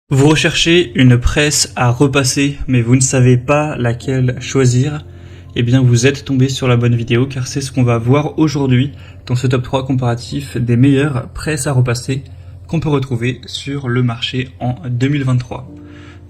Vous recherchez une presse à repasser, mais vous ne savez pas laquelle choisir? Eh bien, vous êtes tombé sur la bonne vidéo, car c'est ce qu'on va voir aujourd'hui dans ce top 3 comparatif des meilleures presses à repasser qu'on peut retrouver sur le marché en 2023.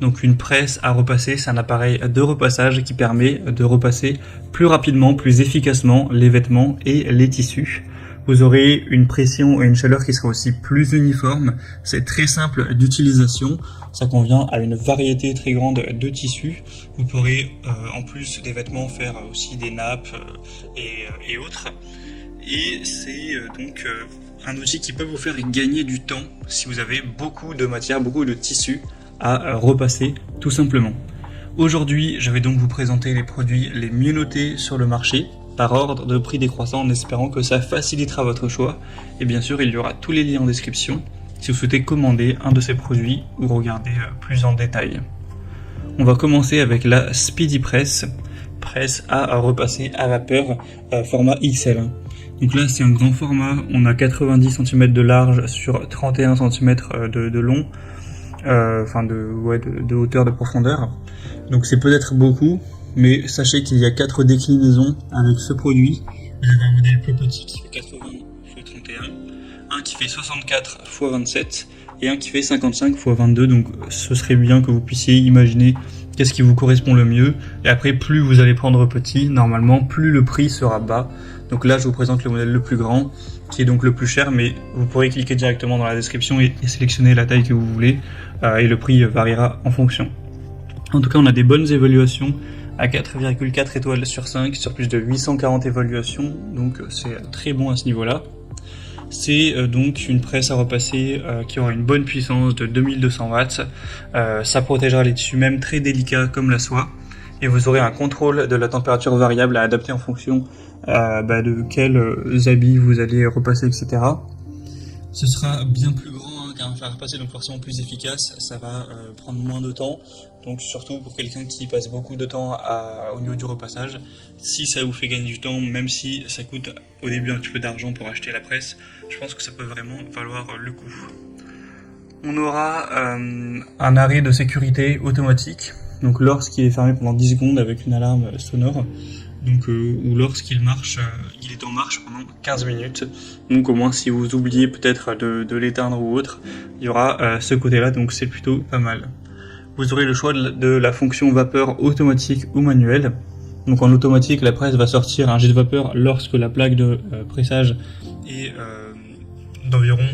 Donc une presse à repasser, c'est un appareil de repassage qui permet de repasser plus rapidement, plus efficacement les vêtements et les tissus. Vous aurez une pression et une chaleur qui sera aussi plus uniforme. C'est très simple d'utilisation. Ça convient à une variété très grande de tissus. Vous pourrez en plus des vêtements faire aussi des nappes et autres. Et c'est donc un outil qui peut vous faire gagner du temps si vous avez beaucoup de matière, beaucoup de tissus à repasser tout simplement. Aujourd'hui, je vais donc vous présenter les produits les mieux notés sur le marché par ordre de prix décroissant en espérant que ça facilitera votre choix. Et bien sûr, il y aura tous les liens en description si vous souhaitez commander un de ces produits ou regarder plus en détail. On va commencer avec la Speedy Press, presse à repasser à vapeur format XL. Donc là, c'est un grand format, on a 90 cm de large sur 31 cm de long, de hauteur, de profondeur. Donc c'est peut-être beaucoup, mais sachez qu'il y a 4 déclinaisons avec ce produit. Vous avez un modèle plus petit qui fait 80 x 31, un qui fait 64 x 27 et un qui fait 55 x 22. Donc ce serait bien que vous puissiez imaginer qu'est-ce qui vous correspond le mieux. Et après, plus vous allez prendre petit, normalement, plus le prix sera bas. Donc là, je vous présente le modèle le plus grand, qui est donc le plus cher, mais vous pourrez cliquer directement dans la description et sélectionner la taille que vous voulez, et le prix variera en fonction. En tout cas, on a des bonnes évaluations à 4,4 étoiles sur 5 sur plus de 840 évaluations, donc c'est très bon à ce niveau-là. C'est donc une presse à repasser qui aura une bonne puissance de 2200 watts, ça protégera les tissus même très délicats comme la soie, et vous aurez un contrôle de la température variable à adapter en fonction de quels habits vous allez repasser, etc. Ce sera bien plus grand qu'un fer à repasser, donc forcément plus efficace, ça va prendre moins de temps, donc surtout pour quelqu'un qui passe beaucoup de temps au niveau du repassage. Si ça vous fait gagner du temps, même si ça coûte au début un petit peu d'argent pour acheter la presse, je pense que ça peut vraiment valoir le coup. On aura un arrêt de sécurité automatique, donc lorsqu'il est fermé pendant 10 secondes avec une alarme sonore, donc ou lorsqu'il marche, il est en marche pendant 15 minutes. Donc au moins si vous oubliez peut-être de l'éteindre ou autre, il y aura ce côté-là, donc c'est plutôt pas mal. Vous aurez le choix de la fonction vapeur automatique ou manuelle. Donc en automatique, la presse va sortir un jet de vapeur lorsque la plaque de pressage est d'environ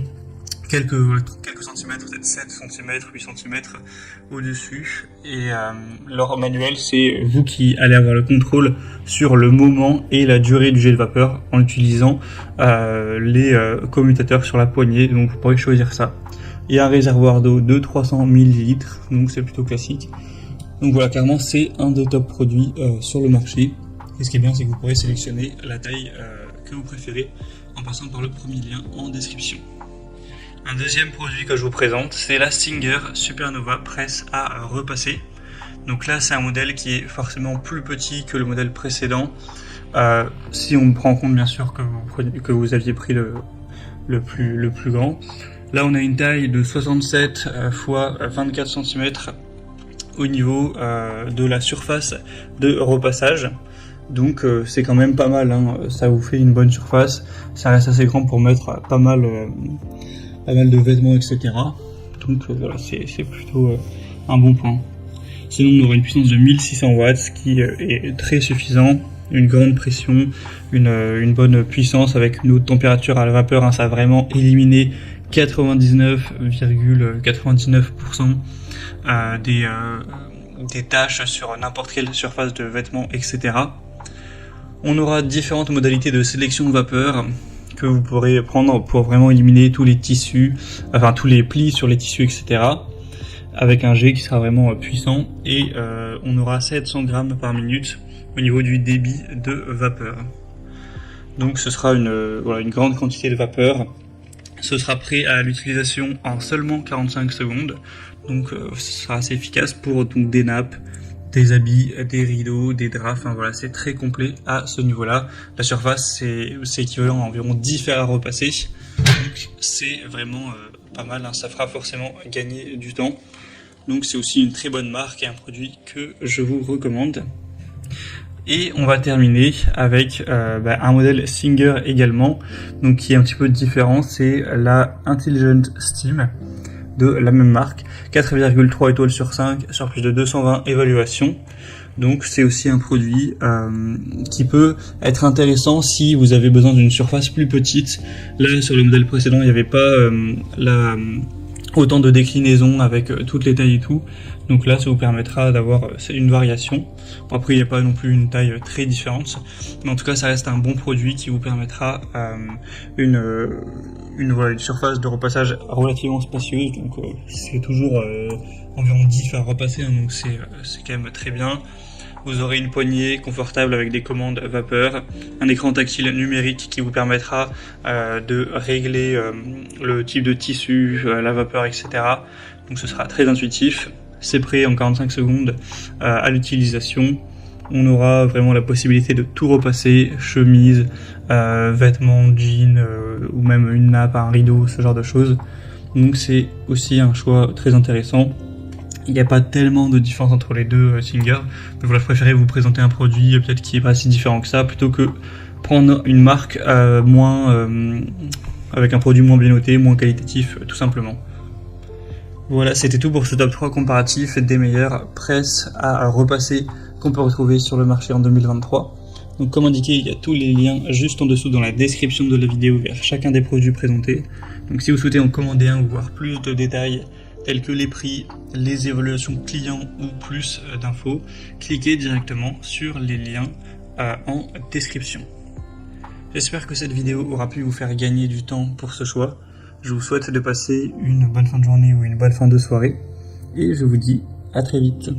quelques centimètres, peut-être 7 cm, 8 cm au-dessus. Et leur manuel, c'est vous qui allez avoir le contrôle sur le moment et la durée du jet de vapeur en utilisant les commutateurs sur la poignée, donc vous pourrez choisir ça. Il y a un réservoir d'eau de 300 ml, donc c'est plutôt classique. Donc voilà, clairement c'est un des top produits sur le marché. Et ce qui est bien, c'est que vous pourrez sélectionner la taille que vous préférez en passant par le premier lien en description. Un deuxième produit que je vous présente, c'est la Singer Supernova presse à repasser. Donc là, c'est un modèle qui est forcément plus petit que le modèle précédent. Si on prend en compte bien sûr que vous aviez pris le plus grand. Là, on a une taille de 67 x 24 cm au niveau de la surface de repassage. Donc c'est quand même pas mal, hein. Ça vous fait une bonne surface. Ça reste assez grand pour mettre pas mal de vêtements, etc. Donc voilà, c'est plutôt un bon point. Sinon, on aura une puissance de 1600 watts, ce qui est très suffisant. Une grande pression, une bonne puissance avec une haute température à la vapeur, hein. Ça a vraiment éliminé 99,99% des tâches sur n'importe quelle surface de vêtements, etc. On aura différentes modalités de sélection vapeur que vous pourrez prendre pour vraiment éliminer tous les tissus, enfin tous les plis sur les tissus, etc. avec un jet qui sera vraiment puissant, et on aura 700 grammes par minute au niveau du débit de vapeur. Donc ce sera une grande quantité de vapeur. Ce sera prêt à l'utilisation en seulement 45 secondes, donc ce sera assez efficace pour donc, des nappes, des habits, des rideaux, des draps, enfin voilà, c'est très complet à ce niveau-là. La surface, c'est équivalent à environ 10 fers à repasser, donc c'est vraiment pas mal, hein. Ça fera forcément gagner du temps. Donc c'est aussi une très bonne marque et un produit que je vous recommande. Et on va terminer avec un modèle Singer également, donc qui est un petit peu différent, c'est la Intelligent Steam de la même marque, 4,3 étoiles sur 5 sur plus de 220 évaluations. Donc c'est aussi un produit qui peut être intéressant si vous avez besoin d'une surface plus petite. Là sur le modèle précédent il n'y avait pas autant de déclinaisons avec toutes les tailles et tout. Donc là ça vous permettra d'avoir une variation. Bon, après il n'y a pas non plus une taille très différente, mais en tout cas ça reste un bon produit qui vous permettra une surface de repassage relativement spacieuse. Donc c'est toujours environ 10 à repasser, hein, donc c'est quand même très bien. Vous aurez une poignée confortable avec des commandes vapeur, un écran tactile numérique qui vous permettra de régler le type de tissu, la vapeur, etc. Donc ce sera très intuitif. C'est prêt en 45 secondes à l'utilisation. On aura vraiment la possibilité de tout repasser, chemise, vêtements, jeans, ou même une nappe, un rideau, ce genre de choses. Donc c'est aussi un choix très intéressant. Il n'y a pas tellement de différence entre les deux Singer, donc voilà, je préférais vous présenter un produit peut-être qui est pas si différent que ça, plutôt que prendre une marque avec un produit moins bien noté, moins qualitatif, tout simplement. Voilà, c'était tout pour ce top 3 comparatif des meilleures presses à repasser qu'on peut retrouver sur le marché en 2023. Donc comme indiqué, il y a tous les liens juste en dessous dans la description de la vidéo vers chacun des produits présentés. Donc si vous souhaitez en commander un ou voir plus de détails tels que les prix, les évaluations clients ou plus d'infos, cliquez directement sur les liens en description. J'espère que cette vidéo aura pu vous faire gagner du temps pour ce choix. Je vous souhaite de passer une bonne fin de journée ou une bonne fin de soirée et je vous dis à très vite.